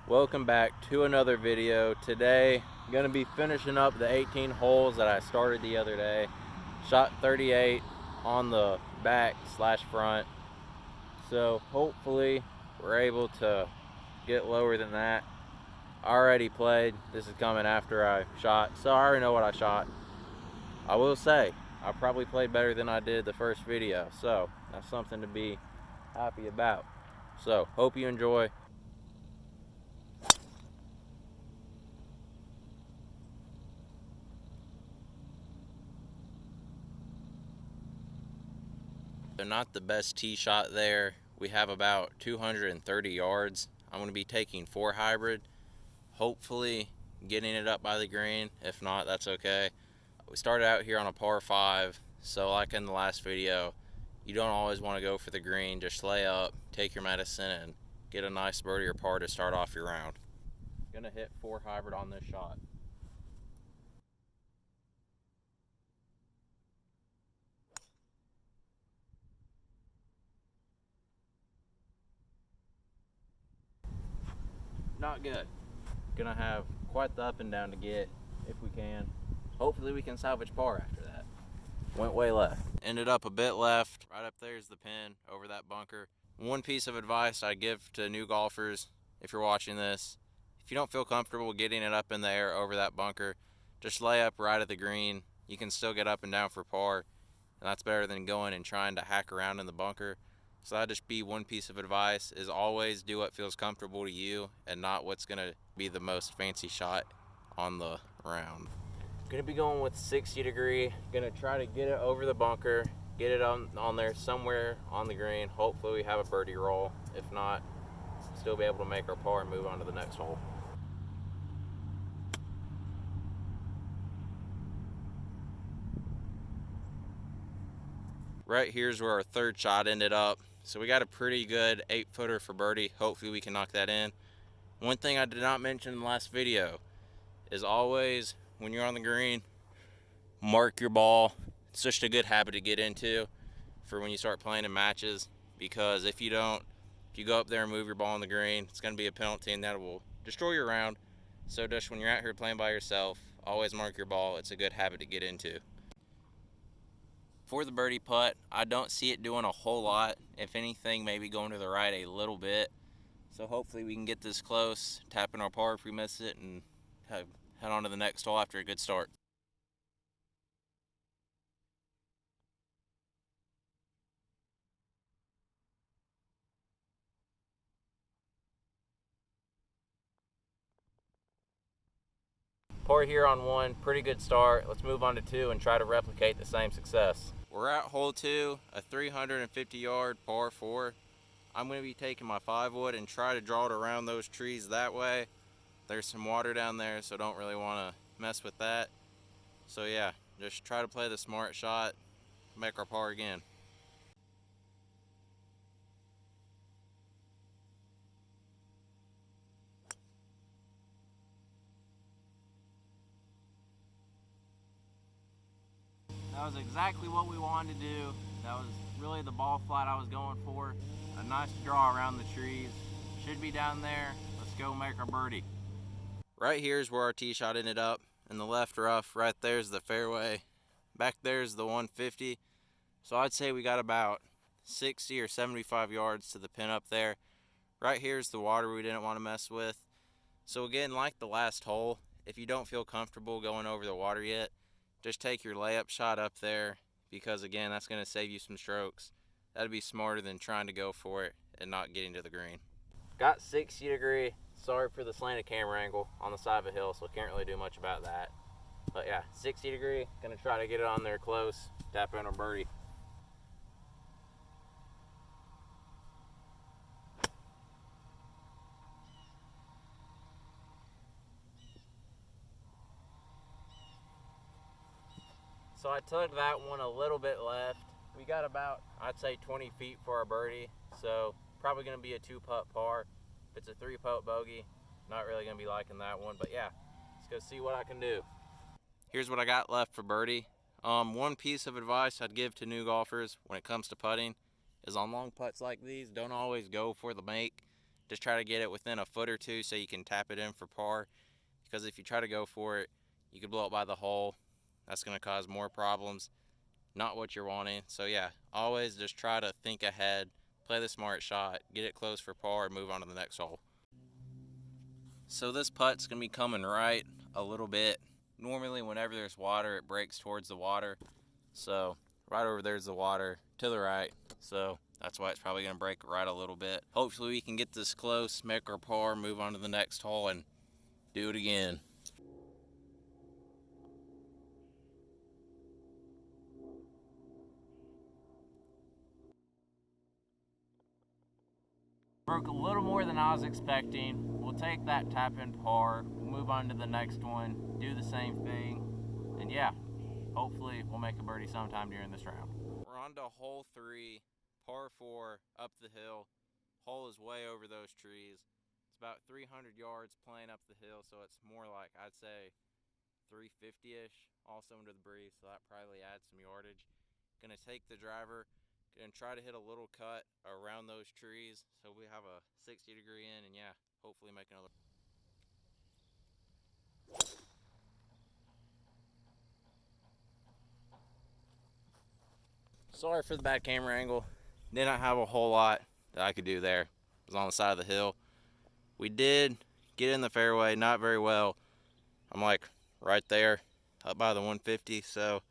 Welcome back to another video. Today I'm gonna be finishing up the 18 holes that I started the other day. Shot 38 on the back slash front, so hopefully we're able to get lower than that. I already played. This is coming after I shot, so I already know what I shot. I will say I probably played better than I did the first video, so that's something to be happy about. So hope you enjoy. They're not the best tee shot there. We have about 230 yards. I'm going to be taking 4 hybrid, hopefully getting it up by the green. If not, that's okay. We started out here on a par 5, so like in the last video, you don't always want to go for the green. Just lay up, take your medicine, and get a nice birdie or par to start off your round. Gonna hit 4 hybrid on this shot. Not good. Gonna have quite the up and down to get if we can. Hopefully we can salvage par after that. Went way left. Ended up a bit left. Right up there is the pin over that bunker. One piece of advice I give to new golfers, if you're watching this, if you don't feel comfortable getting it up in the air over that bunker, just lay up right at the green. You can still get up and down for par, and that's better than going and trying to hack around in the bunker. So that'd just be one piece of advice, is always do what feels comfortable to you and not what's gonna be the most fancy shot on the round. Gonna be going with 60 degree. Gonna try to get it over the bunker, get it on there somewhere on the green. Hopefully we have a birdie roll. If not, still be able to make our par and move on to the next hole. Right here's where our third shot ended up. So we got a pretty good 8-footer for birdie. Hopefully we can knock that in. One thing I did not mention in the last video is always, when you're on the green, mark your ball. It's just a good habit to get into for when you start playing in matches, because if you don't, if you go up there and move your ball on the green, it's going to be a penalty and that will destroy your round. So just when you're out here playing by yourself, always mark your ball. It's a good habit to get into. For the birdie putt, I don't see it doing a whole lot. If anything, maybe going to the right a little bit. So hopefully we can get this close, tap in our par if we miss it, and head on to the next hole after a good start. Par here on 1, pretty good start. Let's move on to 2 and try to replicate the same success. We're at hole 2, a 350 yard par 4. I'm going to be taking my 5-wood and try to draw it around those trees that way. There's some water down there, so don't really want to mess with that. So yeah, just try to play the smart shot, make our par again. That was exactly what we wanted to do. That was really the ball flight I was going for. A nice draw around the trees. Should be down there. Let's go make our birdie. Right here is where our tee shot ended up. In the left rough, right there's the fairway. Back there's the 150. So I'd say we got about 60 or 75 yards to the pin up there. Right here's the water we didn't want to mess with. So again, like the last hole, if you don't feel comfortable going over the water yet, just take your layup shot up there, because again, that's going to save you some strokes. That'd be smarter than trying to go for it and not getting to the green. Got 60 degree. Sorry for the slanted camera angle on the side of a hill, so can't really do much about that. But yeah, 60 degree. Gonna try to get it on there close, tap in a birdie. So I took that one a little bit left. We got about, I'd say, 20 feet for our birdie. So probably going to be a 2-putt par. If it's a 3-putt bogey, not really going to be liking that one. But yeah, let's go see what I can do. Here's what I got left for birdie. One piece of advice I'd give to new golfers when it comes to putting is on long putts like these, don't always go for the make. just try to get it within a foot or two so you can tap it in for par. Because if you try to go for it, you could blow it by the hole. That's going to cause more problems. Not what you're wanting. So yeah, always just try to think ahead, play the smart shot, get it close for par, and move on to the next hole. So this putt's going to be coming right a little bit. Normally whenever there's water, it breaks towards the water. So right over there's the water to the right. So that's why it's probably going to break right a little bit. Hopefully we can get this close, make our par, move on to the next hole, and do it again. Broke a little more than I was expecting. We'll take that tap in par, we'll move on to the next one, do the same thing, and yeah, hopefully we'll make a birdie sometime during this round. We're on to hole 3, par 4, up the hill. Hole is way over those trees. It's about 300 yards playing up the hill, so it's more like, I'd say, 350-ish, also under the breeze, so that probably adds some yardage. Gonna take the driver and try to hit a little cut around those trees so we have a 60-degree in, and yeah, hopefully make another. Sorry for the bad camera angle. Didn't have a whole lot that I could do there. It was on the side of the hill. We did get in the fairway, not very well. I'm like right there, up by the 150, so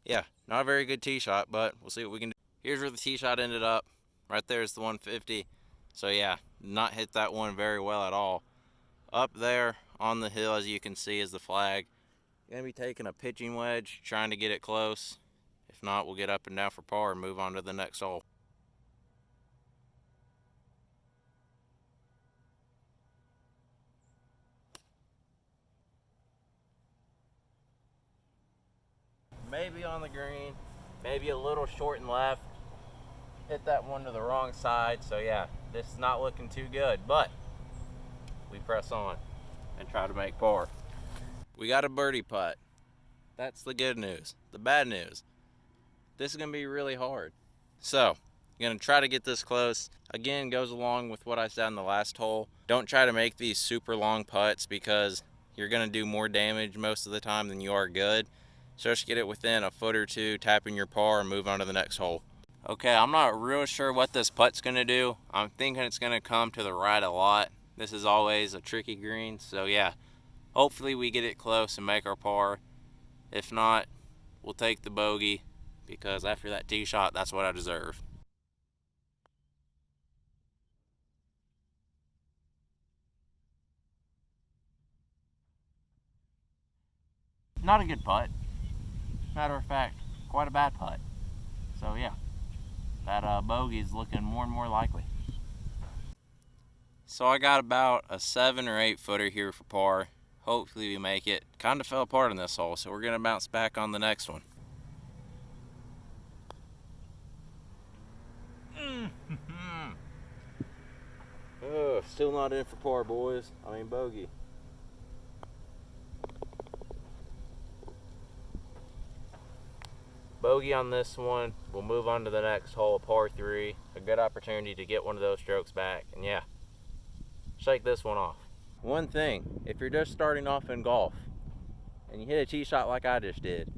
yeah, not a very good tee shot, but we'll see what we can do. Here's where the tee shot ended up. Right there is the 150. So yeah, not hit that one very well at all. Up there on the hill, as you can see, is the flag. Gonna be taking a pitching wedge, trying to get it close. If not, we'll get up and down for par and move on to the next hole. Maybe on the green, maybe a little short and left. Hit that one to the wrong side, so yeah, this is not looking too good, but we press on and try to make par. We got a birdie putt. That's the good news. The bad news, this is gonna be really hard. So, I'm gonna try to get this close. Again, goes along with what I said in the last hole. Don't try to make these super long putts because you're gonna do more damage most of the time than you are good. So just get it within a foot or two, tap in your par, and move on to the next hole. Okay, I'm not real sure what this putt's gonna do. I'm thinking it's gonna come to the right a lot. This is always a tricky green, so yeah. Hopefully we get it close and make our par. If not, we'll take the bogey because after that tee shot, that's what I deserve. Not a good putt. Matter of fact, quite a bad putt. So yeah, that bogey is looking more and more likely. So I got about a 7 or 8 footer here for par. Hopefully we make it. Kind of fell apart in this hole, so we're gonna bounce back on the next one. Oh, still not in for par, boys. I mean bogey. Bogey on this one. We'll move on to the next hole, par 3. A good opportunity to get one of those strokes back, and yeah, shake this one off. One thing, if you're just starting off in golf and you hit a tee shot like I just did,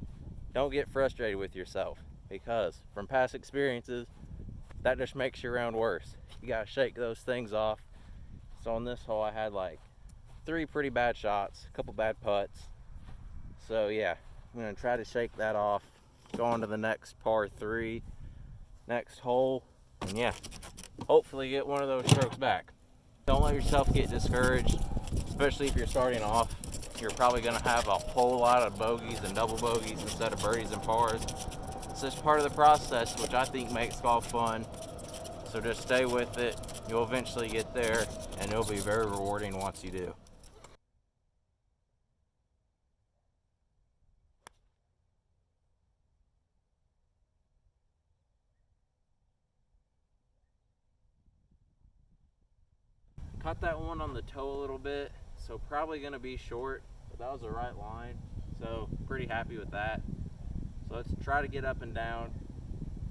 don't get frustrated with yourself because from past experiences, that just makes your round worse. You gotta shake those things off. So on this hole, I had like 3 pretty bad shots, a couple bad putts. So yeah, I'm gonna try to shake that off, go on to the next par 3, next hole, and yeah, hopefully get one of those strokes back. Don't let yourself get discouraged, especially if you're starting off. You're probably gonna have a whole lot of bogeys and double bogeys instead of birdies and pars. It's just part of the process, which I think makes golf fun. So just stay with it. You'll eventually get there, and it'll be very rewarding once you do. Caught that one on the toe a little bit, so probably gonna be short, but that was the right line, so pretty happy with that. So let's try to get up and down.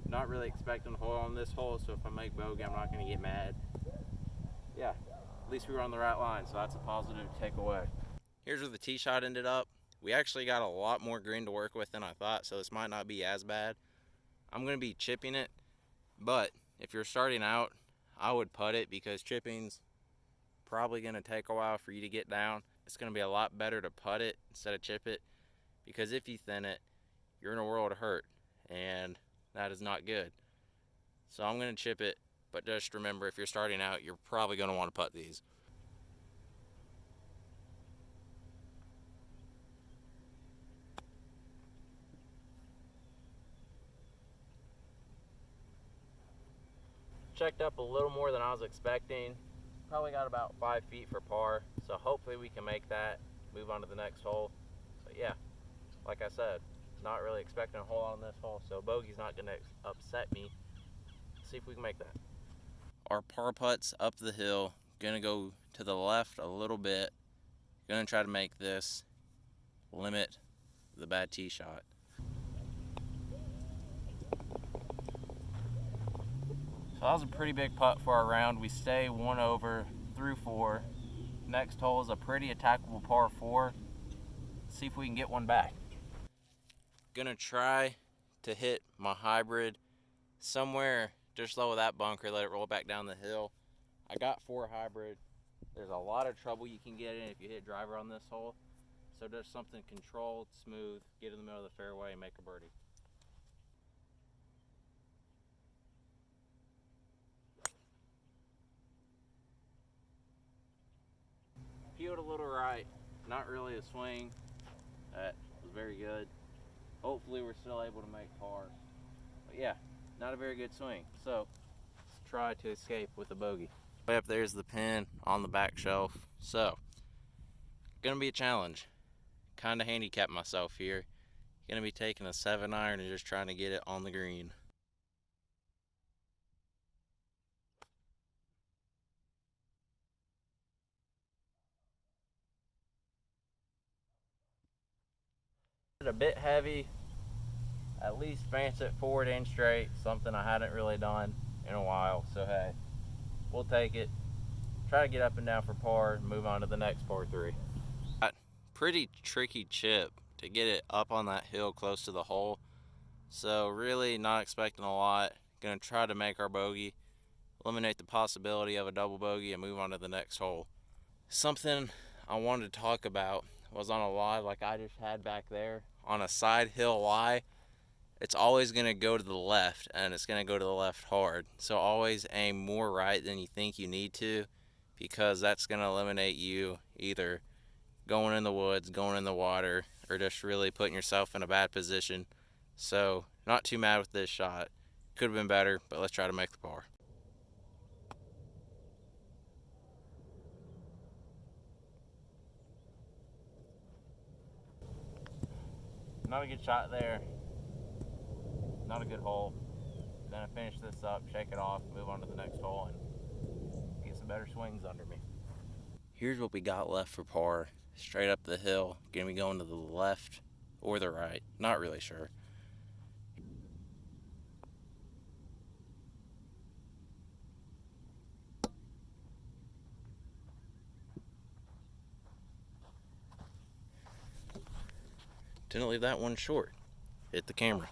Not really expecting a hole on this hole, so if I make bogey, I'm not gonna get mad. Yeah, At least we were on the right line, so that's a positive takeaway. Here's where the tee shot ended up. We actually got a lot more green to work with than I thought, so this might not be as bad. I'm going to be chipping it, but if you're starting out, I would putt it because chipping's probably going to take a while for you to get down. It's going to be a lot better to putt it instead of chip it, because if you thin it, you're in a world of hurt, and that is not good. So I'm going to chip it, but just remember, if you're starting out, you're probably going to want to putt these. Checked up a little more than I was expecting. Probably got about 5 feet for par, so hopefully we can make that, move on to the next hole. But yeah, like I said, not really expecting a hole on this hole, so bogey's not going to upset me. See if we can make that. Our par putt's up the hill, gonna go to the left a little bit. Gonna try to make this limit the bad tee shot. So that was a pretty big putt for our round. We stay 1 over through 4. Next hole is a pretty attackable par 4. See if we can get one back. Gonna try to hit my hybrid somewhere just low of that bunker, let it roll back down the hill. I got 4 hybrid. There's a lot of trouble you can get in if you hit driver on this hole. So just something controlled, smooth, get in the middle of the fairway and make a birdie. Peeled a little right, not really a swing. That was very good. Hopefully we're still able to make par. But yeah, not a very good swing. So let's try to escape with a bogey. Way up there's the pin on the back shelf. So gonna be a challenge. Kind of handicapped myself here. Gonna be taking a 7-iron and just trying to get it on the green. A bit heavy, at least fence it forward and straight, something I hadn't really done in a while, so hey, we'll take it. Try to get up and down for par and move on to the next par 3. Pretty tricky chip to get it up on that hill close to the hole, so really not expecting a lot. Gonna try to make our bogey, eliminate the possibility of a double bogey, and move on to the next hole. Something I wanted to talk about was on a lie like I just had back there. On a side hill lie, it's always going to go to the left, and it's going to go to the left hard. So always aim more right than you think you need to, because that's going to eliminate you either going in the woods, going in the water, or just really putting yourself in a bad position. So not too mad with this shot. Could have been better, but let's try to make the par. Not a good shot there. Not a good hole. Gonna finish this up, shake it off, move on to the next hole, and get some better swings under me. Here's what we got left for par. Straight up the hill. Gonna be going to the left or the right. Not really sure. Didn't leave that one short. Hit the camera.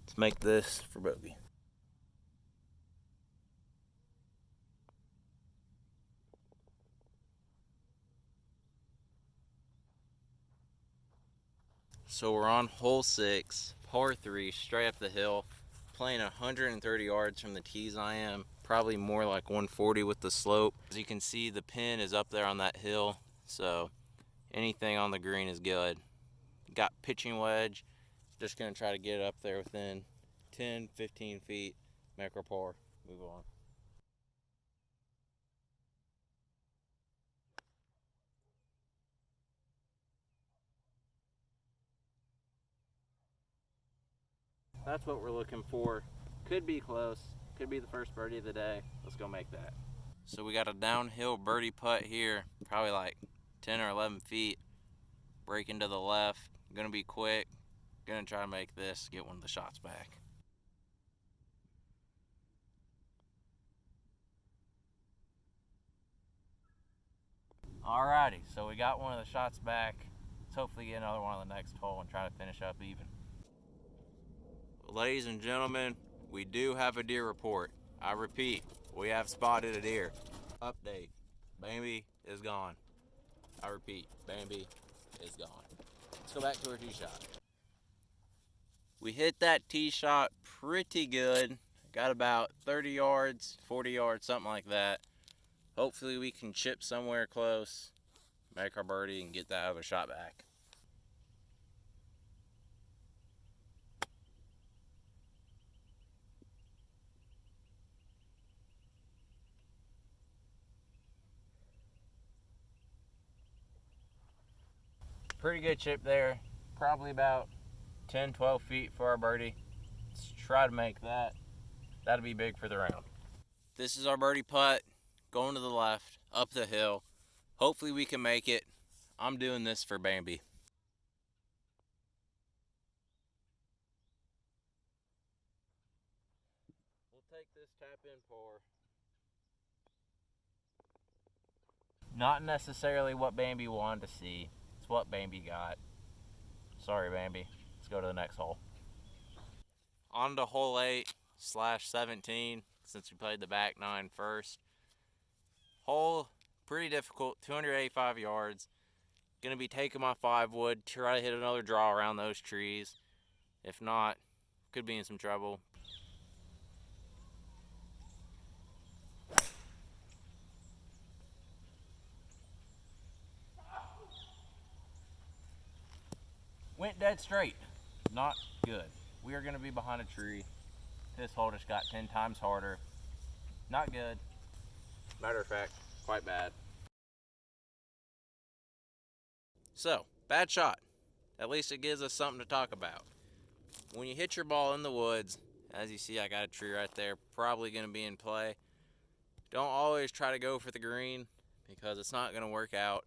Let's make this for bogey. So we're on hole 6, par 3, straight up the hill. Playing 130 yards from the tees I am. Probably more like 140 with the slope. As you can see, the pin is up there on that hill. So anything on the green is good. Got pitching wedge. Just gonna try to get up there within 10-15 feet, make our par, move on. That's what we're looking for. Could be close, could be the first birdie of the day. Let's go make that. So we got a downhill birdie putt here, probably like 10 or 11 feet. Breaking to the left, gonna be quick. Gonna try to make this, get one of the shots back. Alrighty, so we got one of the shots back. Let's hopefully get another one on the next hole and try to finish up even. Ladies and gentlemen, we do have a deer report. I repeat, we have spotted a deer. Update, Bambi is gone. I repeat, Bambi is gone. Let's go back to our tee shot. We hit that tee shot pretty good. Got about 30 yards, 40 yards, something like that. Hopefully we can chip somewhere close, make our birdie, and get that other shot back. Pretty good chip there. Probably about 10, 12 feet for our birdie. Let's try to make that. That'll be big for the round. This is our birdie putt, going to the left, up the hill. Hopefully we can make it. I'm doing this for Bambi. We'll take this tap in pour. Not necessarily what Bambi wanted to see. It's what Bambi got. Sorry, Bambi. Let's go to the next hole. On to hole 8/17, since we played the back 9 first. Hole, pretty difficult, 285 yards. Gonna be taking my 5 wood, try to hit another draw around those trees. If not, could be in some trouble. Went dead straight. Not good. We are gonna be behind a tree. This hole just got 10 times harder. Not good. Matter of fact, quite bad. So, bad shot. At least it gives us something to talk about. When you hit your ball in the woods, as you see, I got a tree right there, probably gonna be in play. Don't always try to go for the green because it's not gonna work out.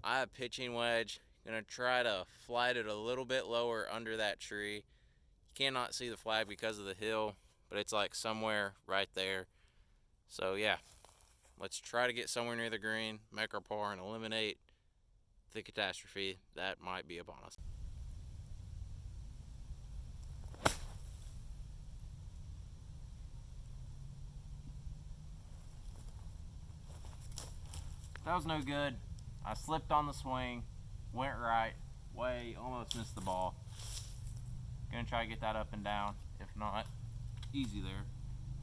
I have pitching wedge. Gonna try to flight it a little bit lower under that tree. You cannot see the flag because of the hill, but it's like somewhere right there. So yeah, let's try to get somewhere near the green, make our par, and eliminate the catastrophe that might be upon us. That was no good. I slipped on the swing, went right, way, almost missed the ball. Gonna try to get that up and down. If not, easy there.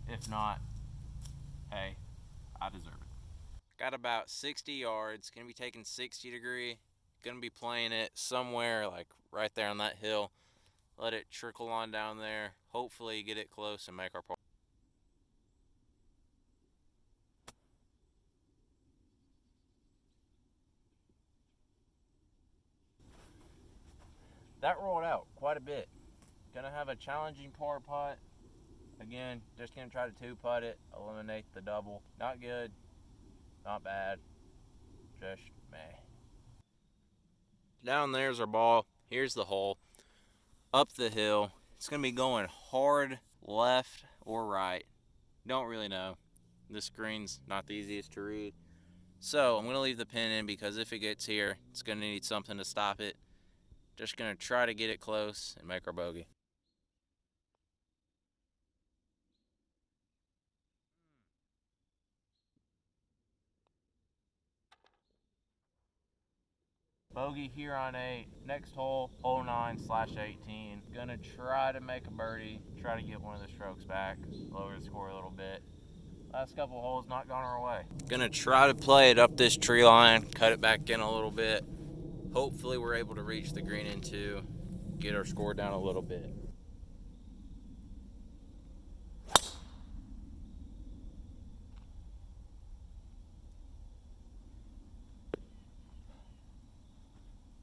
If not, hey, I deserve it. Got about 60 yards, gonna be taking 60 degree. Gonna be playing it somewhere like right there on that hill. Let it trickle on down there. Hopefully get it close and make our par. That rolled out quite a bit. Gonna have a challenging par putt. Again, just gonna try to 2-putt it, eliminate the double. Not good, not bad, just meh. Down there's our ball. Here's the hole. Up the hill. It's gonna be going hard left or right. Don't really know. This green's not the easiest to read. So I'm gonna leave the pin in because if it gets here, it's gonna need something to stop it. Just gonna try to get it close and make our bogey. Bogey here on 8. Next hole, hole 9/18. Gonna try to make a birdie, try to get one of the strokes back, lower the score a little bit. Last couple holes not gone our way. Gonna try to play it up this tree line, cut it back in a little bit. Hopefully we're able to reach the green in 2, get our score down a little bit.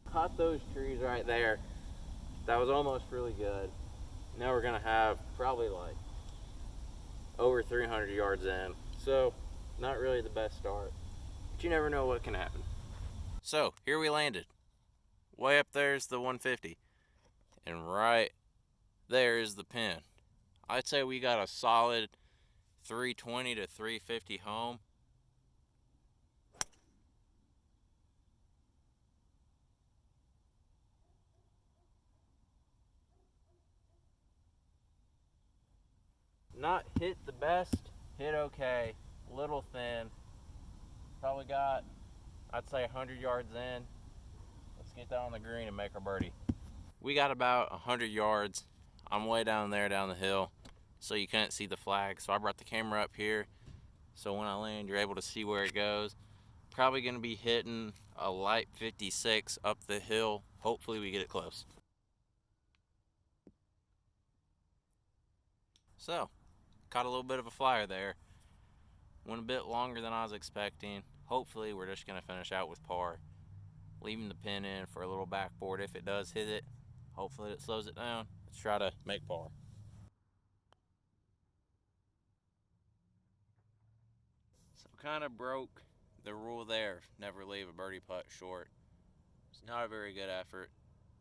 Caught those trees right there. That was almost really good. Now we're gonna have probably like over 300 yards in. So not really the best start, but you never know what can happen. So here we landed. Way up there's the 150. And right there is the pin. I'd say we got a solid 320 to 350 home. Not hit the best, hit okay, a little thin. Probably got, I'd say 100 yards in. Let's get down on the green and make our birdie. We got about 100 yards. I'm way down there down the hill, so you couldn't see the flag. So I brought the camera up here, so when I land, you're able to see where it goes. Probably gonna be hitting a light 56 up the hill. Hopefully we get it close. So, caught a little bit of a flyer there. Went a bit longer than I was expecting. Hopefully we're just gonna finish out with par. Leaving the pin in for a little backboard if it does hit it. Hopefully it slows it down. Let's try to make par. So kind of broke the rule there. Never leave a birdie putt short. It's not a very good effort.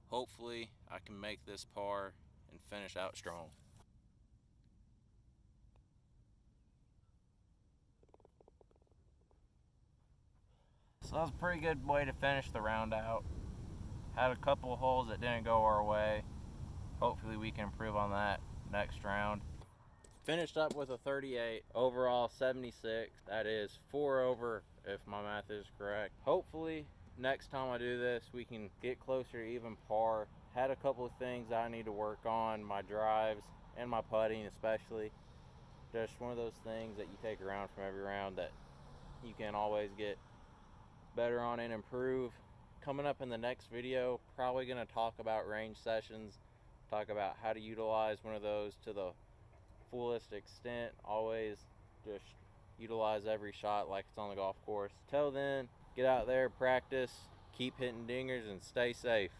Hopefully I can make this par and finish out strong. So that was a pretty good way to finish the round out. Had a couple of holes that didn't go our way. Hopefully we can improve on that next round. Finished up with a 38, overall 76. That is 4 over if my math is correct. Hopefully next time I do this we can get closer to even par. Had a couple of things I need to work on, my drives and my putting especially. Just one of those things that you take around from every round that you can always get better on and improve. Coming up in the next video, probably going to talk about range sessions, talk about how to utilize one of those to the fullest extent. Always just utilize every shot like it's on the golf course. Till then, get out there, practice, keep hitting dingers, and stay safe.